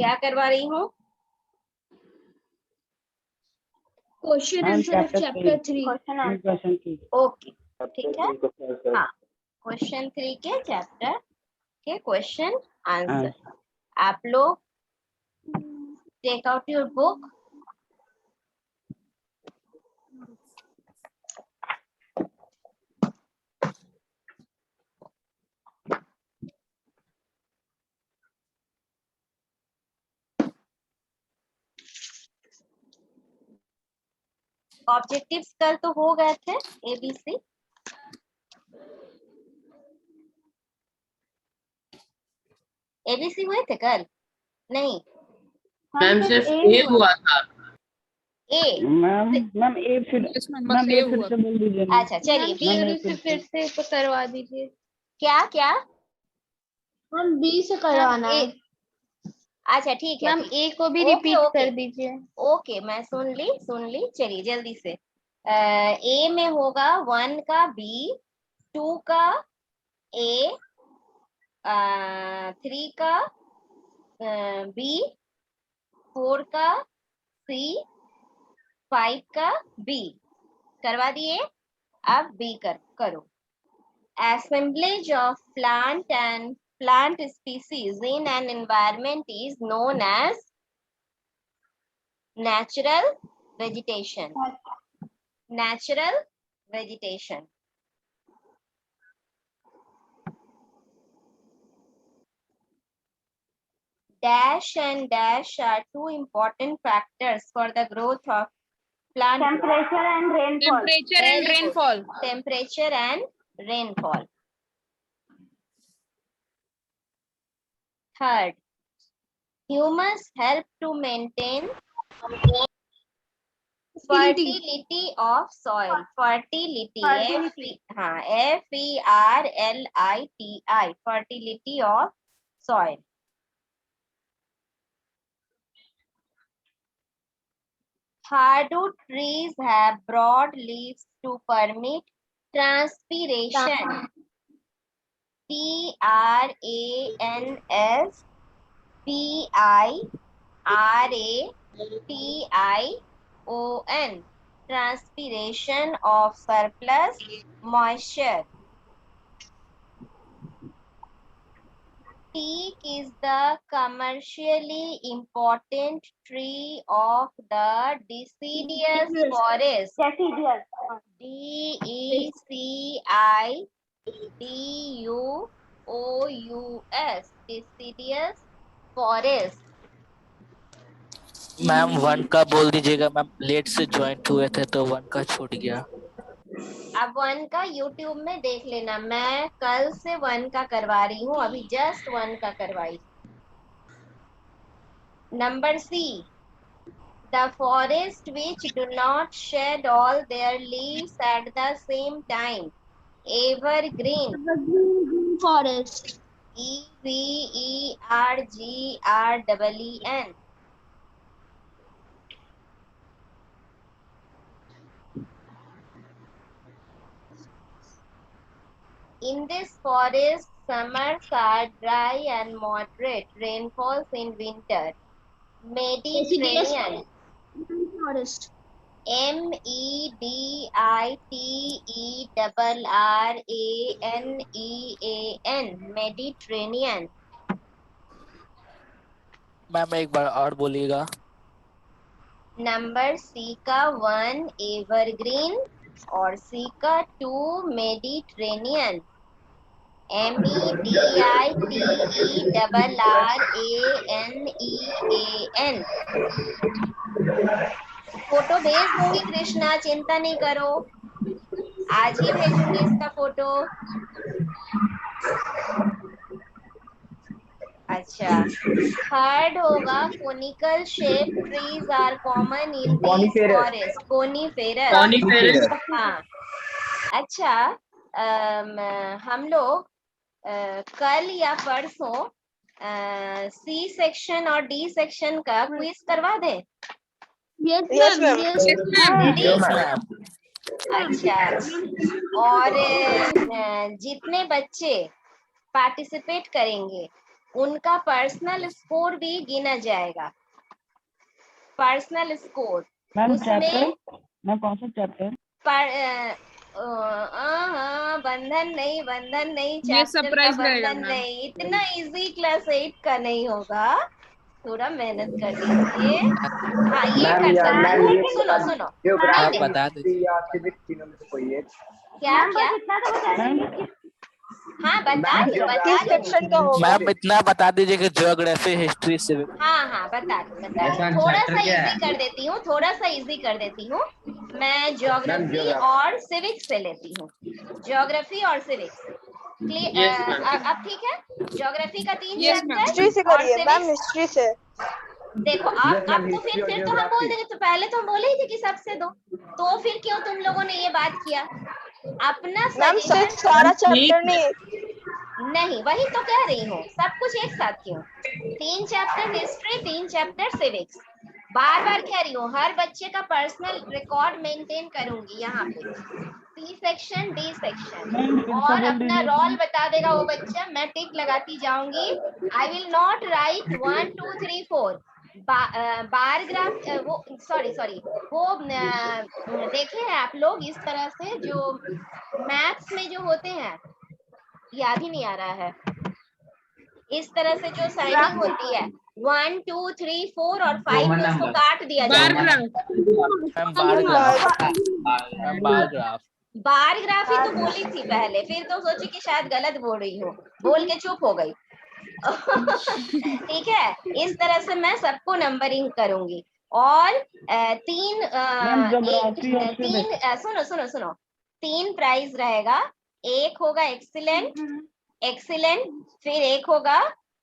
क्या करवा रही हूँ? Question answer of chapter 3। Okay, ठीक है। हाँ, क्वेश्चन 3 के चैप्टर के क्वेश्चन आंसर। आप लोग take out your book. Objectives कल तो हो गए थे, ABC। ABC हुए थे कल? नहीं मैम सिर्फ ए हुआ था। ए मैम ए फिर से बोल दीजिए। अच्छा चलिए, बी फिर से करवा दीजिए। क्या क्या मैम बी से करवाना है। अच्छा ठीक है, मैम ए को भी ओके, रिपीट ओके, कर दीजिए। ओके, मैं सुन ली। चलिए जल्दी से। ए में होगा 1 का बी, 2 का ए, 3 का बी, 4 का सी, 5 का बी। करवा दिए? अब बी करो। Assemblage of plant and plant species in an environment is known as natural vegetation. Natural vegetation. Dash and dash are two important factors for the growth of plant. Temperature and rainfall. Temperature and rainfall. Third, humus help to maintain fertility of soil. Fertility. Ferliti. Fertility of soil. Hardwood trees have broad leaves to permit transpiration. transpiration. Transpiration of surplus moisture. Teak is the commercially important tree of the deciduous forest. DECIDUOUS. Deciduous forest. Ma'am 1 का बोल दीजिएगा। Ma'am late से joint हुए थे तो 1 का छूट गया। अब 1 का YouTube में देख लेना। मैं कल से 1 का करवा रही हूँ, अभी जस्ट 1 का करवाई। Number C. The forest which do not shed all their leaves at the same time. Evergreen. Forest. EVERGREEN. In this forest, summers are dry and moderate rainfalls in winter. Mediterranean. Forest. MEDITERRANEAN. Mediterranean. Ma'am एक बार और बोलिएगा। Number C का 1 evergreen और C का 2 Mediterranean. MEDITERRANEAN. Photo भेज दूंगी कृष्णा, चिंता नहीं करो, आज ही भेजूंगी इसका फोटो। अच्छा, थर्ड होगा conical shape trees are common in this forest. Coniferous. हाँ, अच्छा, हम लोग कल या परसों C सेक्शन और D सेक्शन का क्विज करवा दें? Yes, ma'am. अच्छा, और जितने बच्चे पार्टिसिपेट करेंगे उनका पर्सनल स्कोर भी गिना जाएगा, पर्सनल स्कोर। मैम उसमें चैप्टर, मैम कौन सा चैप्टर? बंधन नहीं, बंधन नहीं, ये चैप्टर का सरप्राइज रहेगा बंधन मैम। नहीं, इतना इजी क्लास 8 का नहीं होगा, थोड़ा मेहनत कर लीजिए। हाँ ये मैम कर यार सकते मैम हो, ये सुनो सुनो, नहीं जियोग्राफी नहीं, बता दीजिए। या सिविक्स तीनों में से कोई एक। क्या क्या, मैम हाँ बता मैम दूँ, बता जियोग्राफी या दूँ, सिविक्स तीनों में से मैम कोई एक। इतना बता दीजिए कि ज्योग्राफी, हिस्ट्री, सिविक्स। हाँ हाँ बता दूँ, बता दूँ, थोड़ा सा इजी कर देती हूँ, थोड़ा सा इजी कर देती हूँ। मैं ज्योग्राफी ज्योग्राफी। और सिविक्स से लेती हूँ, ज्योग्राफी और सिविक्स। Yes, ma'am. अब ठीक है, ज्योग्राफी का 3 Yes, ma'am. चैप्टर हिस्ट्री से और करिए मैम, सिविक्स। हिस्ट्री से। देखो Yes, अब ma'am, तो history और फिर तो हम बोल geography। देंगे, तो पहले तो हम बोले ही थे कि सबसे दो, तो फिर क्यों तुम लोगों ने ये बात किया? अपना मैम सिर्फ सजेशन सारा ठीक चैप्टर है। नहीं। नहीं, वही तो कह रही हूँ, सब कुछ एक साथ क्यों? 3 चैप्टर हिस्ट्री, 3 चैप्टर सिविक्स। बार बार कह रही हूँ, हर बच्चे का पर्सनल रिकॉर्ड मेंटेन करूंगी यहाँ पे, C section, D section, ma'am फिर से और बोल अपना दीजिए। रोल बता देगा वो बच्चा, मैं टिक लगाती जाऊंगी। I will not right 1 2 3 4 bar graph, वो सॉरी वो देखे हैं आप लोग इस तरह से, जो मैथ्स में जो होते हैं, याद ही नहीं आ रहा है, इस तरह से जो साइनिंग होती है 1 2 3 4 और 5 में उसको काट दिया बार जाता है। Graph. Ma'am bar graph, bar- ma'am bar graph. Bar graph ही तो बोली थी पहले, फिर तो सोची कि शायद गलत बोल रही हूँ, बोल के चुप हो गई। ठीक है, इस तरह से मैं सबको नंबरिंग करूंगी। और मैम ज्योग्राफी और सिविक्स। सुनो सुनो सुनो, 3 प्राइज रहेगा। एक होगा एक्सीलेंट, एक्सीलेंट, फिर एक होगा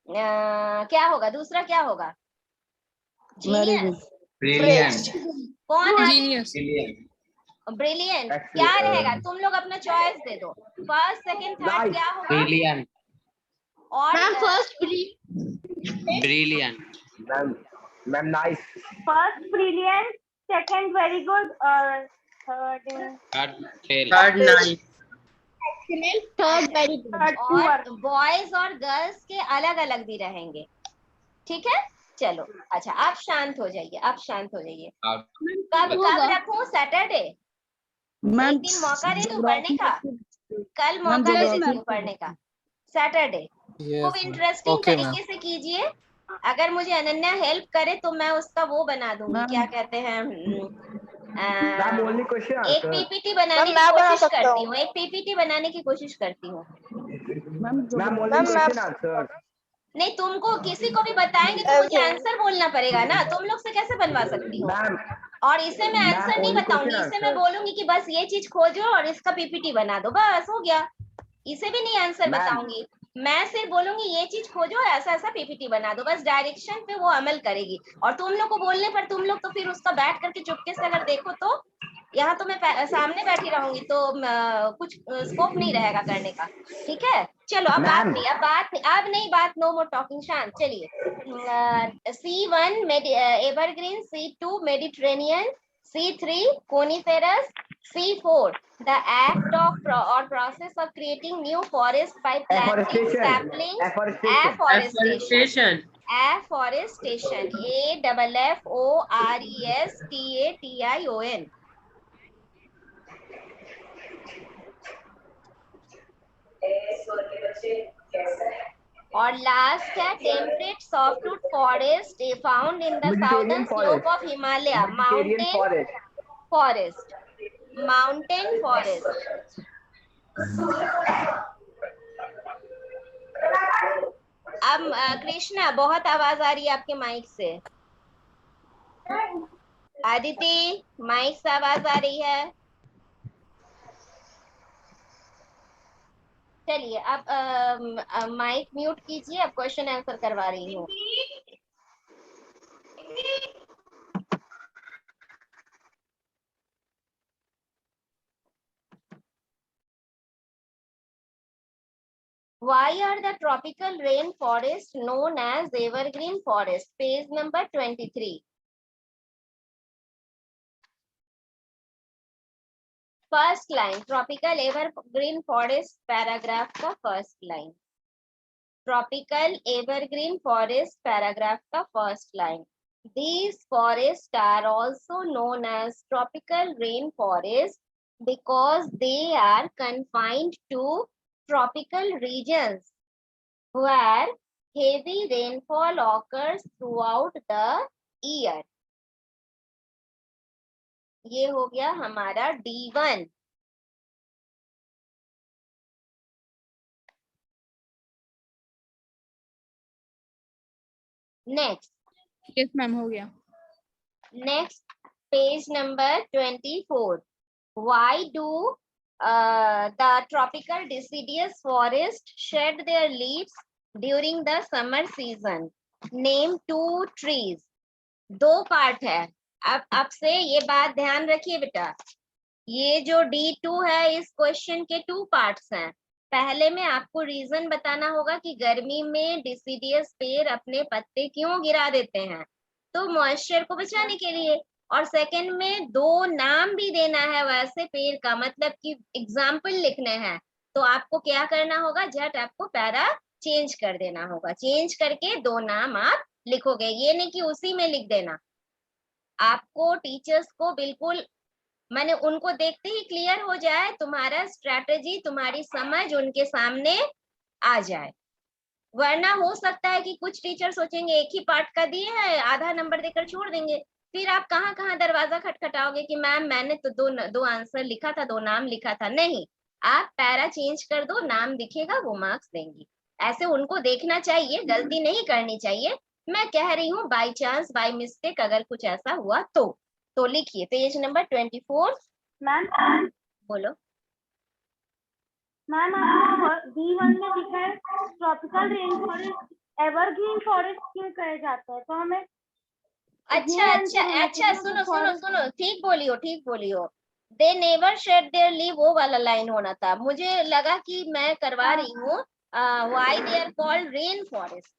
क्या होगा, दूसरा क्या होगा? Very good. जीनियस। Brilliant. कौन है? जीनियस। ब्रिलियंट। Excellent. क्या रहेगा, तुम लोग अपना चॉइस दे दो, फर्स्ट सेकंड थर्ड Nice. क्या होगा? Brilliant. और ma'am nice. First brilliant, second very good, और third Fail. Third night. Third very good, और बॉयज और गर्ल्स के अलग अलग भी रहेंगे, ठीक है? चलो अच्छा, आप शांत हो जाइए, आप शांत हो जाइए। Out. कब रखूं? सैटरडे? मैम एक दिन मौका दे दूं पढ़ने का, कल मैम मौका दे ज्योग्राफी देती हूँ पढ़ने का। सैटरडे खूब इंटरेस्टिंग ओके मैम। तरीके से कीजिए। अगर मुझे अनन्या हेल्प करे तो मैं उसका वो बना दूंगी, मैम। क्या कहते हैं, मैम ओनली क्वेश्चन एक आंसर। पीपीटी बनाने मैम, की मैं बना कोशिश सकता करती हूँ। हूँ, एक पीपीटी बनाने की कोशिश करती हूँ। Ma'am ma'am only ma'am, question answer. नहीं, तुमको किसी को भी बताएंगे तो मुझे Everything. आंसर बोलना पड़ेगा ना, तुम लोग से कैसे बनवा सकती हूँ? मैम और इसे मैं मैम, आंसर नहीं only बताऊंगी, question इसे मैं answer। बोलूंगी कि बस ये चीज खोजो और इसका पीपीटी बना दो, बस हो गया। इसे भी नहीं आंसर मैम। बताऊंगी, मैं सिर्फ बोलूंगी ये चीज खोजो, ऐसा ऐसा पीपीटी बना दो, बस डायरेक्शन पे वो अमल करेगी। और तुम लोग को बोलने पर तुम लोग तो फिर उसका बैठ करके चुपके से अगर देखो तो, यहाँ तो मैं सामने बैठी रहूंगी तो कुछ स्कोप नहीं रहेगा करने का, ठीक है? चलो अब बात मैम। नहीं, अब नहीं बात, नो मोर टॉकिंग, शांत। चलिए, C1 evergreen, C2 Mediterranean, C3 coniferous, C4 the act of or process of creating new forest by planting saplings, Afforestation। afforestation, AFFORESTATION। और लास्ट है temperate softwood forest found in the southern slope of Himalaya, mountain forest, mountain forest. अब कृष्णा, बहुत आवाज आ रही है आपके mic से। Aditi, mic से आवाज आ रही है। चलिए अब माइक म्यूट कीजिए, अब क्वेश्चन आंसर करवा रही हूँ। Why are the tropical rain forests known as evergreen forest? Page number 23. First line, tropical evergreen forest paragraph का first line. Tropical evergreen forest paragraph का first line, these forests are also known as tropical rainforest because they are confined to tropical regions where heavy rainfall occurs throughout the year. ये हो गया हमारा D1. Next, yes ma'am हो गया। Next page number 24. Why do the tropical deciduous forest shed their leaves during the summer season? Name two trees. दो part है। अब से ये बात ध्यान रखिए बेटा, ये जो D2 है इस क्वेश्चन के 2 पार्ट्स हैं। पहले में आपको रीजन बताना होगा कि गर्मी में डिसिडियस पेड़ अपने पत्ते क्यों गिरा देते हैं, तो मॉइस्चर को बचाने के लिए। और सेकंड में 2 नाम भी देना है वैसे पेड़ का, मतलब कि एग्जाम्पल लिखने हैं। तो आपको क्या करना होगा, झट आपको पैरा चेंज कर देना होगा, चेंज करके 2 नाम आप लिखोगे। ये नहीं कि उसी में लिख देना, आपको टीचर्स को बिल्कुल माने उनको देखते ही क्लियर हो जाए, तुम्हारा स्ट्रैटेजी, तुम्हारी समझ उनके सामने आ जाए। वरना हो सकता है कि कुछ टीचर सोचेंगे एक ही पार्ट का दिए है, आधा नंबर देकर छोड़ देंगे, फिर आप कहाँ कहाँ दरवाजा खटखटाओगे कि मैम मैंने तो दो आंसर लिखा था, 2 नाम लिखा था। नहीं, आप पैरा चेंज कर दो, नाम दिखेगा, वो मार्क्स देंगी। ऐसे उनको देखना चाहिए, गलती नहीं करनी चाहिए। मैं कह रही हूँ बाई चांस, बाई मिस्टेक अगर कुछ ऐसा हुआ तो लिखिए पेज नंबर 24। मैम बोलो। मैम आपको D1 में लिखा है tropical rain forest evergreen forest क्यों कहे जाते हैं, तो हमें अच्छा सुनो, ठीक बोलियो। They never shade there leave, वो वाला लाइन होना था। मुझे लगा कि मैं करवा रही हूँ why they are called rain forest,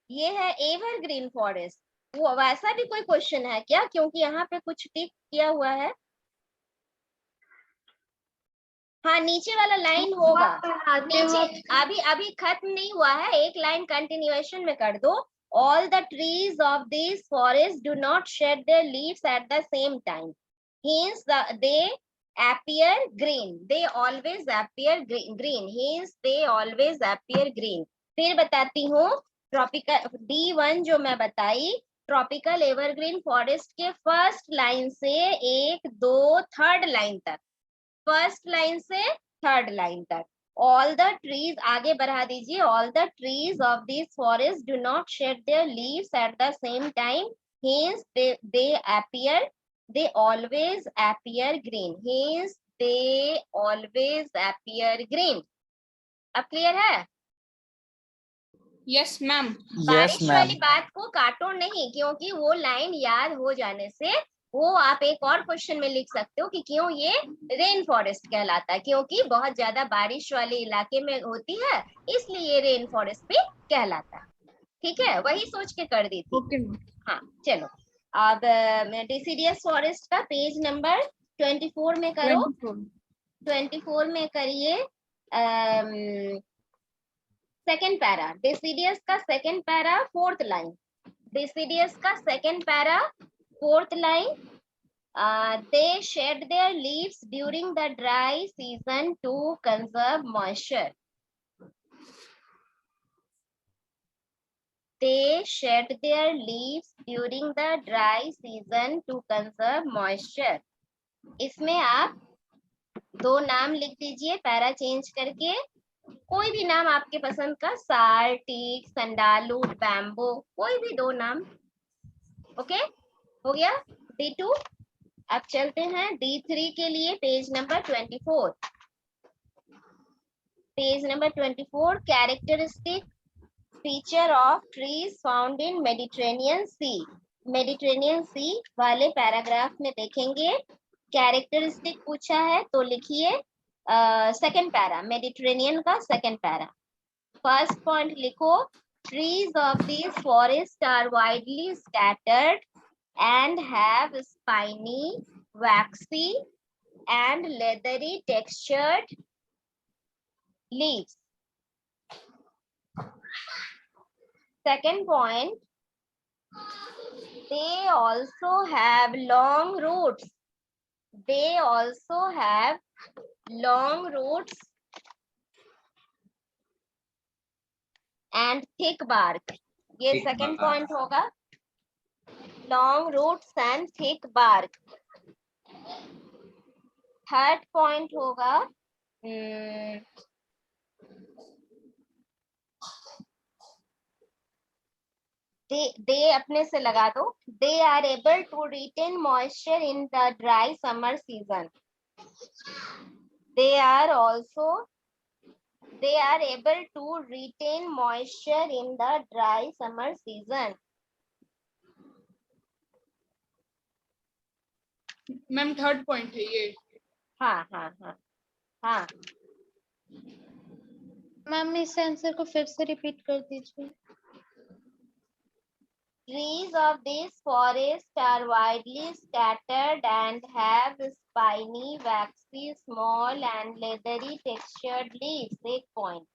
ये है एवरग्रीन फॉरेस्ट। वो वैसा भी कोई क्वेश्चन है क्या, क्योंकि यहाँ पे कुछ टिक किया हुआ है। हाँ, नीचे वाला लाइन होगा, नीचे अभी खत्म नहीं हुआ है, एक लाइन कंटिन्यूएशन में कर दो। All the trees of this forest do not shed their leaves at the same time. Hence, they appear green. They always appear green. Hence, they always appear green. फिर बताती हूँ, ट्रॉपिकल D1 जो मैं बताई, tropical evergreen forest के first line से 1, 2, third line तक, first line से थर्ड लाइन तक, all the trees, आगे बढ़ा दीजिए, all the trees of this forest do not shed their leaves at the same time, hence they always appear green, hence they always appear green. अब clear है? Yes ma'am. बारिश वाली बात को काटो नहीं, क्योंकि वो लाइन याद हो जाने से वो आप एक और क्वेश्चन में लिख सकते हो कि क्यों ये रेन फॉरेस्ट कहलाता है, क्योंकि बहुत ज्यादा बारिश वाले इलाके में होती है, इसलिए ये रेन फॉरेस्ट भी कहलाता है। ठीक है, वही सोच के कर दी थी। ओके। हाँ चलो, अब डिसिडियस फॉरेस्ट का पेज नंबर 24 में करो। 24 में करिए सेकेंड पैरा, डिसिडियस का second para 4th line, deciduous का second para 4th line. They shed their leaves during the dry season to conserve moisture. They shed their leaves during the dry season to conserve moisture. इसमें आप 2 नाम लिख दीजिए para change करके, कोई भी नाम आपके पसंद का, साल, टीक, संडालू, बैम्बो, कोई भी 2 नाम। ओके, हो गया D2। अब चलते हैं D3 के लिए, page number 24। Page number 24, characteristic feature of trees found in Mediterranean Sea. Mediterranean Sea वाले पैराग्राफ में देखेंगे, कैरेक्टरिस्टिक पूछा है तो लिखिए सेकंड पैरा, मेडिटेरेनियन का सेकंड पैरा। फर्स्ट पॉइंट लिखो, trees of this forest are widely scattered and have spiny, waxy and leathery textured leaves. Second point, they also have long roots. They also have long roots and thick bark. ये Thick second bark. point होगा. Long roots and thick bark. Third point होगा. They अपने से लगा दो. They are able to retain moisture in the dry summer season. They are able to retain moisture in the dry summer season. Ma'am third point है ये. हाँ हाँ हाँ हाँ. मैम इस आंसर को फिर से रिपीट कर दीजिए. Trees of this forest are widely scattered and have spiny, waxy, small and leathery textured leaves. एक point.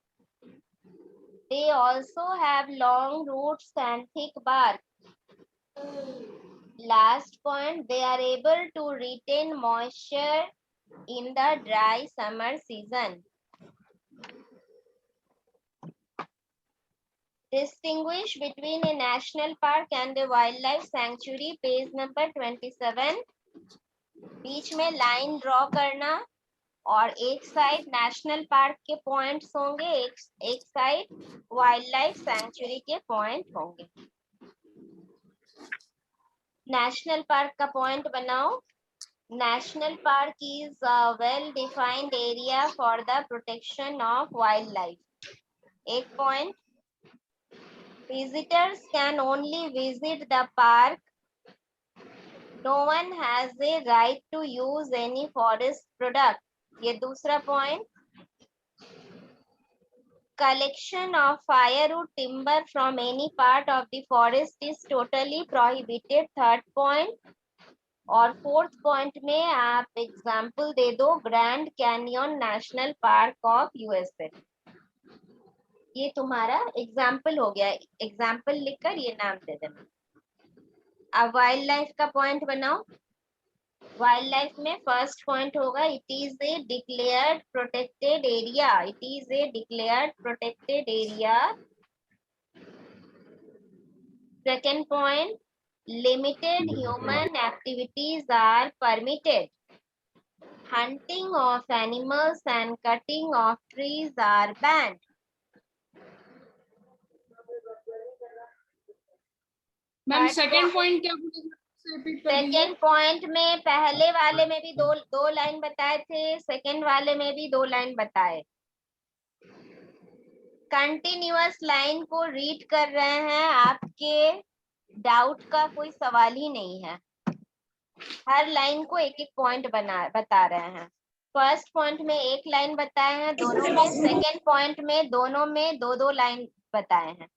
They also have long roots and thick bark. Last point, they are able to retain moisture in the dry summer season. Distinguish between a national park and a wildlife sanctuary, page number 27. बीच में line draw करना और एक side national park के points होंगे, एक side wild life sanctuary के point होंगे. National park का पॉइंट बनाओ. National park is a well defined area for the protection of wild life. एक point. Visitors can only visit the park. No one has a right to use any forest product. ये दूसरा point. Collection of firewood timber from any part of the forest is totally prohibited. Third point. और fourth point में आप example दे दो grand canyon national park of USA. ये तुम्हारा example हो गया. एग्जाम्पल लिखकर ये नाम दे देना. अब वाइल्ड लाइफ का पॉइंट बनाओ. वाइल्ड लाइफ में फर्स्ट पॉइंट होगा it is a declared protected area. It is a declared protected area. Second point, limited human activities are permitted. Hunting of animals and cutting of trees are banned. Ma'am second point क्या बोले? Second point में पहले वाले में भी दो line बताए थे, सेकेंड वाले में भी 2 लाइन बताए. कंटिन्यूअस लाइन को रीड कर रहे हैं. आपके डाउट का कोई सवाल ही नहीं है. हर लाइन को एक एक पॉइंट बता रहे हैं. फर्स्ट पॉइंट में 1 लाइन बताए हैं दोनों में. सेकेंड पॉइंट में दोनों में 2 लाइन बताए हैं.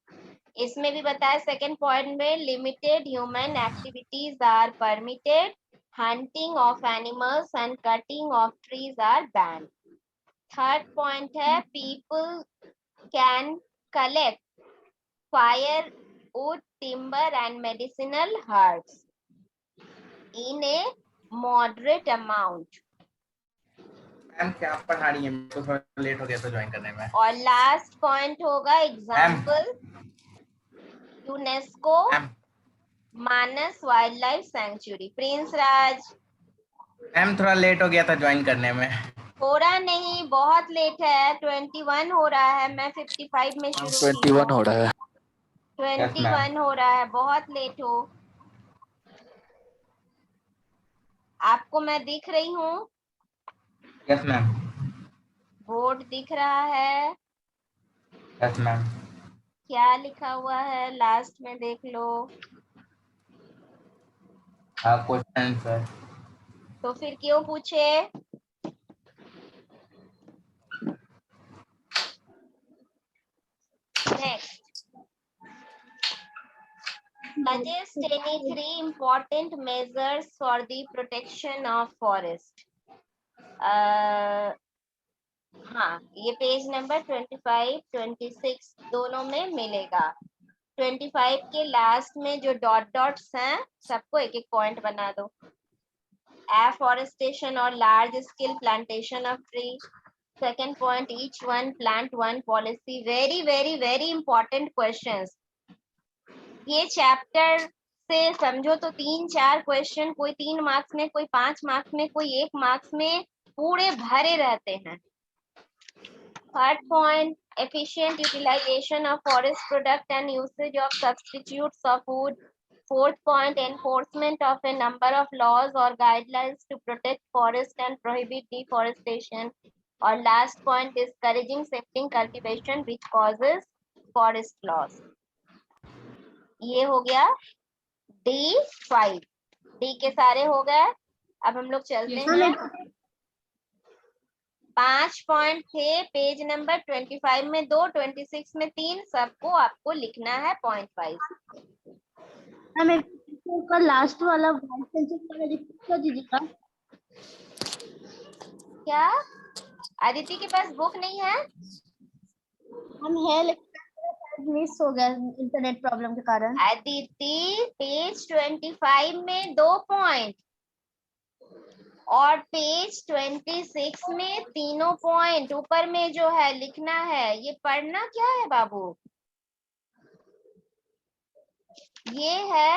इसमें भी बताया सेकेंड पॉइंट में limited human activities are permitted. Hunting of animals and cutting of trees are banned. Third point है people can collect firewood, timber and medicinal herbs in a moderate amount. Ma'am क्या पढ़ा रही है? तो थोड़ा late हो गया था ज्वाइन करने में. और लास्ट पॉइंट होगा एग्जाम्पल यूनेस्को मानस वाइल्ड लाइफ सैंक्चुरी. प्रिंस राज. मैम थोड़ा लेट हो गया था ज्वाइन करने में. थोड़ा नहीं, बहुत लेट है. 21 हो रहा है. मैं 55 में शुरू की. 21 हो रहा है. 21 हो रहा है. बहुत लेट हो. आपको मैं दिख रही हूँ? Yes ma'am. बोर्ड दिख रहा है? Yes ma'am. क्या लिखा हुआ है लास्ट में देख लो. Question sir. तो फिर क्यों पूछे? Next, suggest any 3 important measures for the protection of forest. हाँ, ये पेज नंबर 25, 26 दोनों में मिलेगा। 25 के लास्ट में जो डॉट डॉट्स हैं सबको एक एक पॉइंट बना दो। एफॉरेस्टेशन और large scale plantation of tree. Second point, each one plant one policy. Very very very important questions. ये चैप्टर से समझो तो 3-4 क्वेश्चन, कोई 3 मार्क्स में, कोई 5 मार्क्स में, कोई 1 मार्क्स में पूरे भरे रहते हैं। Third point, efficient utilization of forest product and usage of substitutes of food. Fourth point, enforcement of a number of laws or guidelines to protect forest and prohibit deforestation. और last point, discouraging shifting cultivation which causes forest loss. ये हो गया D5। D के सारे हो गए। अब हम लोग चलते हैं। 5 पॉइंट थे पेज नंबर 25 में 2, 26 में 3, सबको आपको लिखना है पॉइंट वाइज। का लास्ट वाला रिपीट कर दीजिएगा। क्या अदिति के पास बुक नहीं है? हम है लेकिन मिस हो गया इंटरनेट प्रॉब्लम के कारण। अदिति पेज 25 में 2 पॉइंट और पेज 26 में 3 पॉइंट ऊपर में जो है लिखना है। ये पढ़ना क्या है बाबू? ये है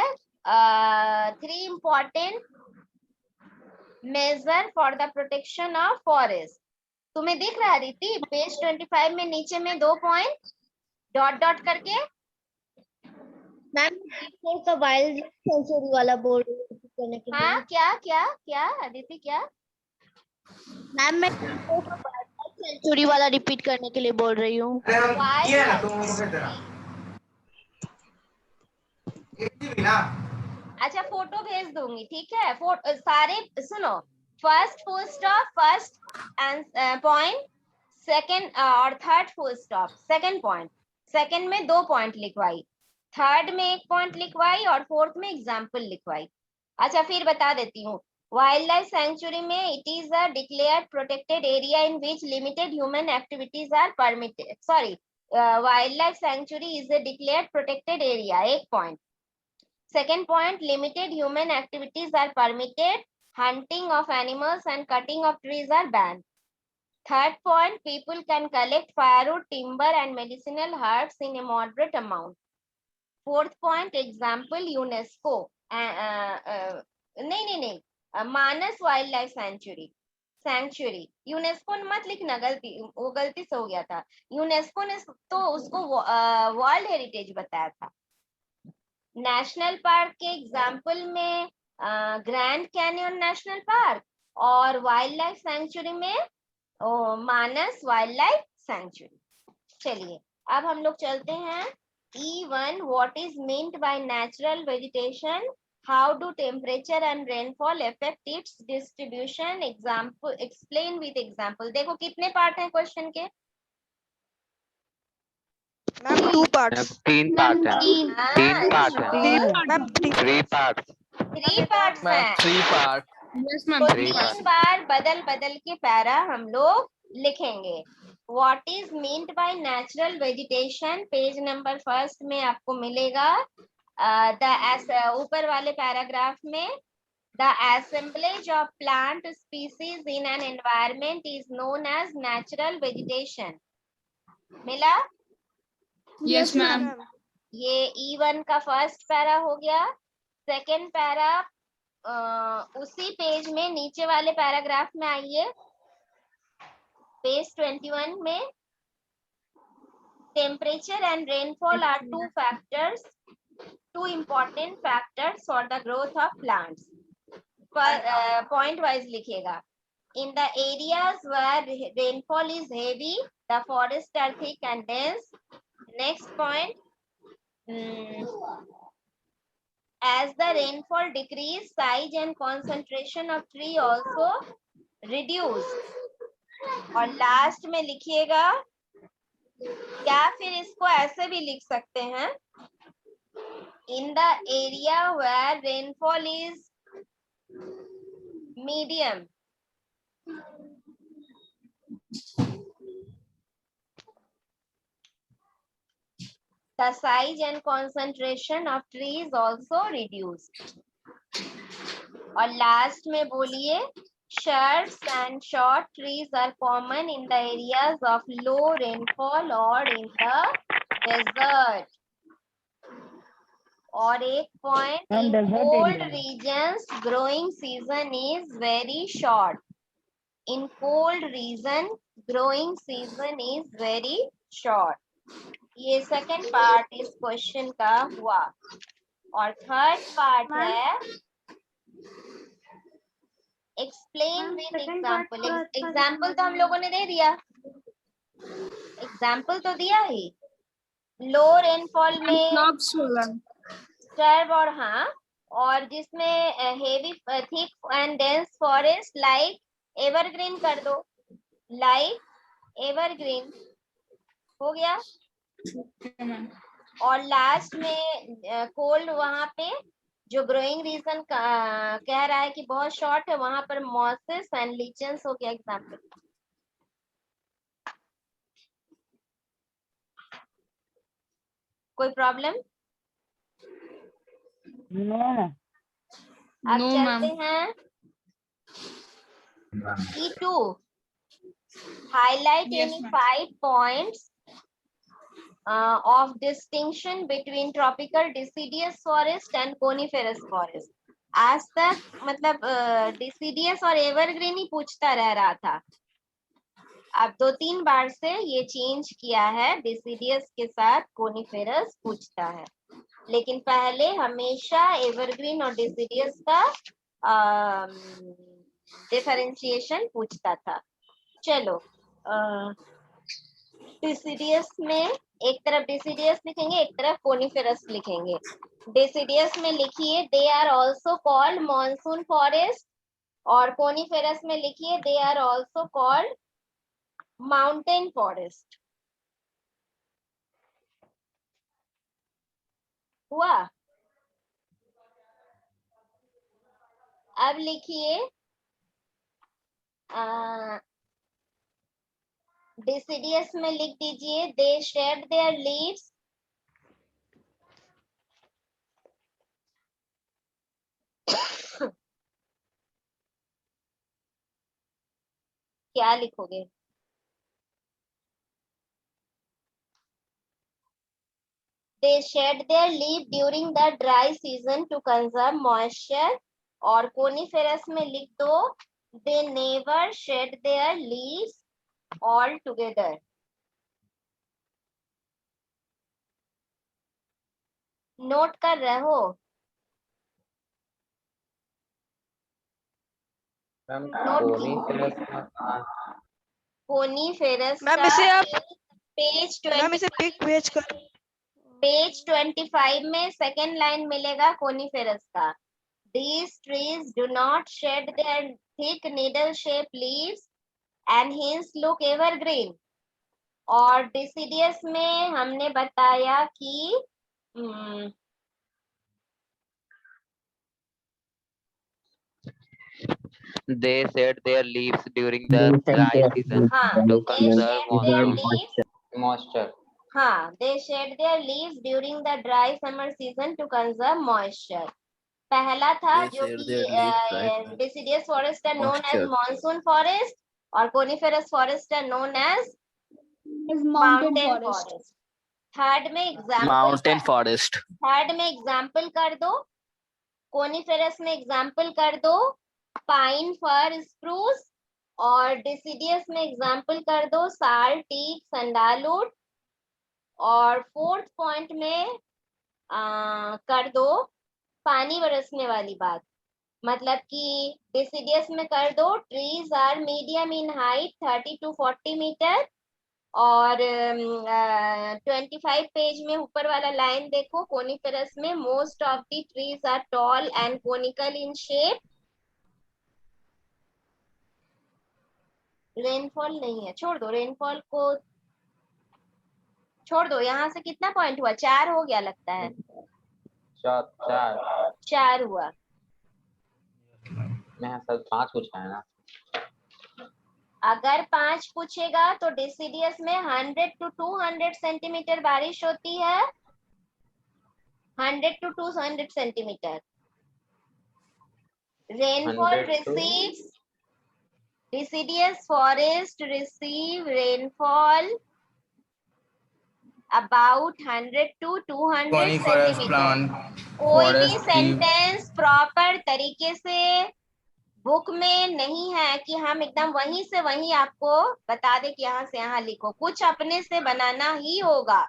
3 important measure for the protection of forest। तुम्हें दिख रहा है रीति पेज 25 में नीचे में 2 पॉइंट डॉट डॉट करके? मैम का वाइल्ड सेंचुरी वाला बोर्ड करने के लिए। हाँ, क्या क्या क्या अदिति क्या? मैम मैं सेंचुरी वाला रिपीट करने के लिए बोल रही हूँ। अच्छा, फोटो भेज दूंगी, ठीक है? सारे सुनो। First full stop, first point, second और third full stop, second point. Second में 2 पॉइंट लिखवाई, थर्ड में 1 पॉइंट लिखवाई और फोर्थ में एग्जाम्पल लिखवाई। अच्छा, फिर बता देती हूँ। वाइल्ड लाइफ सेंचुरी में it is a declared protected area in which limited human activities are permitted. Sorry, wild life sanctuary is a declared protected area, 1 point. Second point, limited human activities are permitted. Hunting of animals and cutting of trees are banned. Third point, people can collect firewood, timber and medicinal herbs in a moderate amount. Fourth point, example UNESCO. नहीं, मानस wild life century. UNESCO मत लिखना, वो गलती से हो गया था। UNESCO ने तो उसको वर्ल्ड हेरिटेज बताया था। नेशनल पार्क के एग्जाम्पल में ग्रैंड कैनियन नेशनल पार्क और वाइल्ड लाइफ सेंचुरी में मानस वाइल्ड लाइफ सेंचुरी। चलिए अब हम लोग चलते हैं E1, what is meant by natural vegetation, how do temperature and rainfall affect it's distribution, example, explain with example. देखो कितने पार्ट हैं क्वेश्चन के? Ma'am 2 parts. 3 पार्ट है। 3 पार्ट है। Ma'am 3 part. 3 पार्ट्स हैं। 3 पार्ट। Yes ma'am. तो 3 बार बदल बदल के पैरा हम लोग लिखेंगे। What is meant by natural vegetation, page number 1 में आपको मिलेगा। ऊपर वाले पैराग्राफ में the assemblage of plant species in an environment is known as natural vegetation। मिला? Yes ma'am. ये E1 का फर्स्ट पैरा हो गया। सेकेंड पैरा उसी पेज में नीचे वाले पैराग्राफ में आइए, पेज 21 में। Temperature and rainfall are two important factors for the growth of plants। Point wise लिखिएगा। In the areas where rainfall is heavy, the forests are thick and dense। Next point, as the rainfall decrease, size and concentration of tree also reduce। और last में लिखिएगा, या फिर इसको ऐसे भी लिख सकते हैं, in the area where rainfall is medium, the size and concentration of trees also reduced. और लास्ट में बोलिए shrubs and short trees are common in the areas of low rainfall or in the desert. और एक point, in cold regions growing season is very short. In cold region growing season is very short. ये second part इस question का हुआ और third part है explain with example. Example तो हम लोगों ने दे दिया, एग्जांपल तो दिया ही. लो रेनफॉल में स्टर्ब और हाँ, और जिसमें heavy thick and dense forest like evergreen कर दो, लाइक एवरग्रीन हो गया. और लास्ट में कोल्ड वहां पे जो ग्रोइंग रीजन कह रहा है कि बहुत शॉर्ट है, वहां पर मॉसेस एंड लीचेंस हो गया एग्जांपल. कोई प्रॉब्लम? अब चलते हैं E2. Highlight any 5 points of distinction between tropical deciduous forest and coniferous forest. आज तक मतलब डिसीडियस और एवरग्रीन ही पूछता रह रहा था. अब 2-3 बार से ये चेंज किया है, डिसीडियस के साथ कोनिफेरस पूछता है, लेकिन पहले हमेशा एवरग्रीन और डिसीडियस का डिफरेंशिएशन पूछता था. चलो डिसीडियस में एक तरफ डिसीडियस लिखेंगे, एक तरफ कोनिफेरस लिखेंगे. डिसीडियस में लिखिए they are also called monsoon forest, और कोनिफेरस में लिखिए they are also called mountain forest. हुआ? अब लिखिए डिसीडियस में लिख दीजिए दे शेड देयर लीव्स क्या लिखोगे? They shed their leaf during the dry season to conserve moisture. और कोनिफेरस में लिख दो they never shed their leaves all together. Note कर रहे हो? कोनिफेरस मैम इसे आप पेज मैम इसे पिक भेज कर पेज 25 में सेकेंड लाइन मिलेगा कोनिफेरस का. These trees do not shed their thick needle-shaped leaves and hence look evergreen. और डिसीडियस में हमने बताया कि they shed their leaves during the dry season to conserve moisture. हाँ, they shed their leaves during the dry summer season to conserve moisture. पहला था जो कि deciduous forests are known as monsoon forest और coniferous forests are known as mountain forest. Third में example mountain forest. Third में example कर दो, coniferous में एग्जांपल कर दो पाइन फर स्प्रूस, और डिसीडियस में एग्जांपल कर दो साल टीक सैंडलवुड, और फोर्थ पॉइंट में कर दो पानी बरसने वाली बात. मतलब कि डिसीडियस में कर दो trees are medium in height 30 to 40 metre, और 25 पेज में ऊपर वाला लाइन देखो कोनिफेरस में most of the trees are tall and conical in shape. Rainfall नहीं है, छोड़ दो, रेनफॉल को छोड़ दो. यहाँ से कितना पॉइंट हुआ? 4 हो गया लगता है. 4 हुआ. मैं सब 5 पूछा है ना. अगर 5 पूछेगा तो डिसीडियस में 100 to 200 सेंटीमीटर बारिश होती है, 100 to 200 centimeter. Rainfall 100 to receives, deciduous forest receive rainfall about 100 to 200 Coniferous centimeter. plant, कोई भी forest tree, सेंटेंस प्रॉपर तरीके से बुक में नहीं है कि हम एकदम वहीं से वहीं आपको बता दे कि यहाँ से यहाँ लिखो, कुछ अपने से बनाना ही होगा।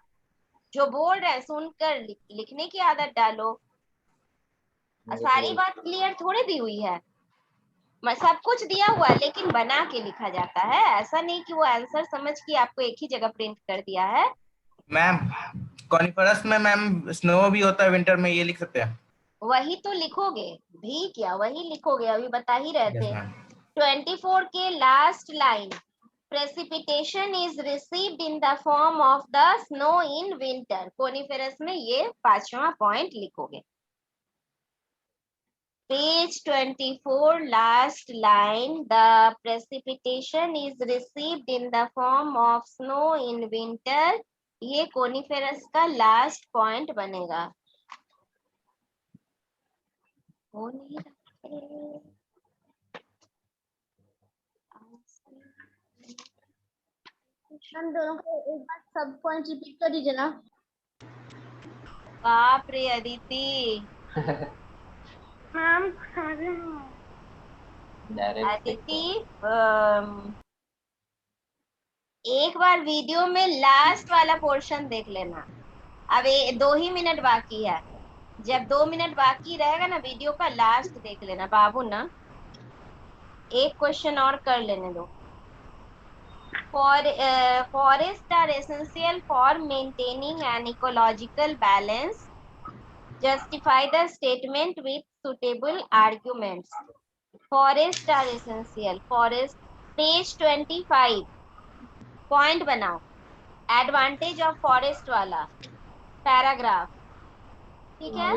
जो बोल रहे हैं सुनकर लिखने की आदत डालो। सारी बात क्लियर थोड़ी दी हुई है, सब कुछ दिया हुआ है लेकिन बना के लिखा जाता है। ऐसा नहीं कि वो आंसर समझ के आपको एक ही जगह प्रिंट कर दिया है। मैम कॉनिफरस में मैम स्नो भी होता है विंटर में, ये लिख सकते हैं? वही तो लिखोगे भी, क्या वही लिखोगे, अभी बता ही रहे थे। Yes, ma'am. 24 के last line, precipitation is received in the form of the snow in winter. Coniferous में ये 5वां पॉइंट लिखोगे। Page 24 last line, the precipitation is received in the form of snow in winter. ये coniferous का last point बनेगा। वो नहीं रखे। हम दोनों को एक बार सब पॉइंट रिपीट कर दीजिए ना। बाप रे अदिति। मैम अदिति एक बार वीडियो में लास्ट वाला पोर्शन देख लेना। अब 2 ही मिनट बाकी है, जब 2 मिनट बाकी रहेगा ना वीडियो का लास्ट देख लेना बाबू ना। एक क्वेश्चन और कर लेने दो। Forests are essential for maintaining an ecological balance. Justify the statement with suitable arguments. Forests are essential. Forest, page 25. Point बनाओ। Advantage of forest वाला paragraph. ठीक है?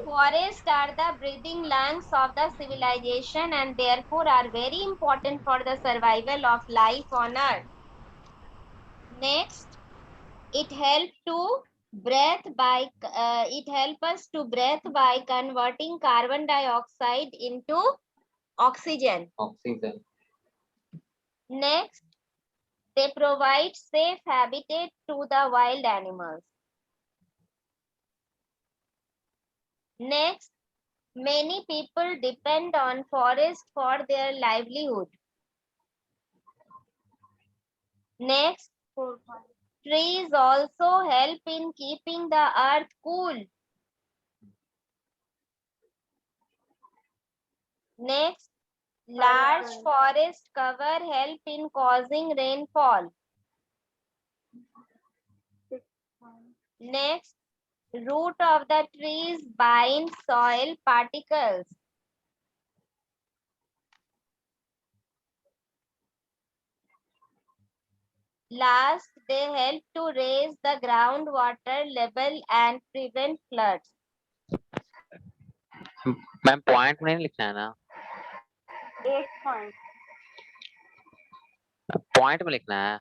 Forests are the breathing lungs of the civilization and therefore are very important for the survival of life on Earth. Next, it helps us to breathe by converting carbon dioxide into oxygen. Next, they provide safe habitat to the wild animals. Next, many people depend on forest for their livelihood. Next, trees also help in keeping the earth cool. Next, large forest cover help in causing rainfall. Next, root of the trees bind soil particles. Last, they help to raise the groundwater level and prevent floods. Ma'am point में नहीं लिखना है ना? 8 point point में लिखना है।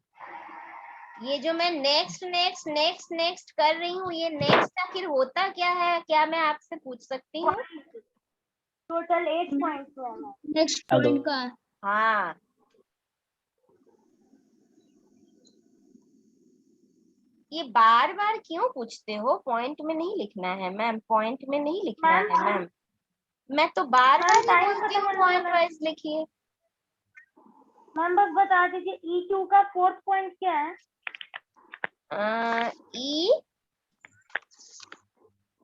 ये जो मैं नेक्स्ट कर रही हूँ, ये नेक्स्ट आखिर होता क्या है, क्या मैं आपसे पूछ सकती हूँ? टोटल 8 पॉइंट्स है नेक्स्ट पॉइंट का। हाँ, ये बार बार क्यों पूछते हो? पॉइंट में नहीं लिखना है मैम, पॉइंट में नहीं लिखना है मैम। मैं तो बार बार बोलती हूँ पॉइंट वाइज लिखिए। मैम बस बता दीजिए E2 का 4th पॉइंट क्या है?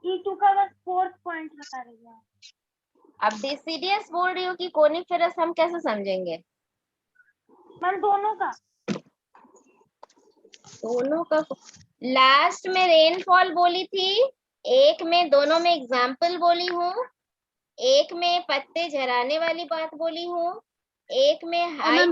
E2 का बस 4th पॉइंट बता दीजिए। अब डिसिडियस बोल रही हो कि कोनिफेरस, हम कैसे समझेंगे? मैम दोनों का लास्ट में रेनफॉल बोली थी, एक में, दोनों में एग्जाम्पल बोली हूँ, एक में पत्ते झराने वाली बात बोली हूँ, एक में हाइट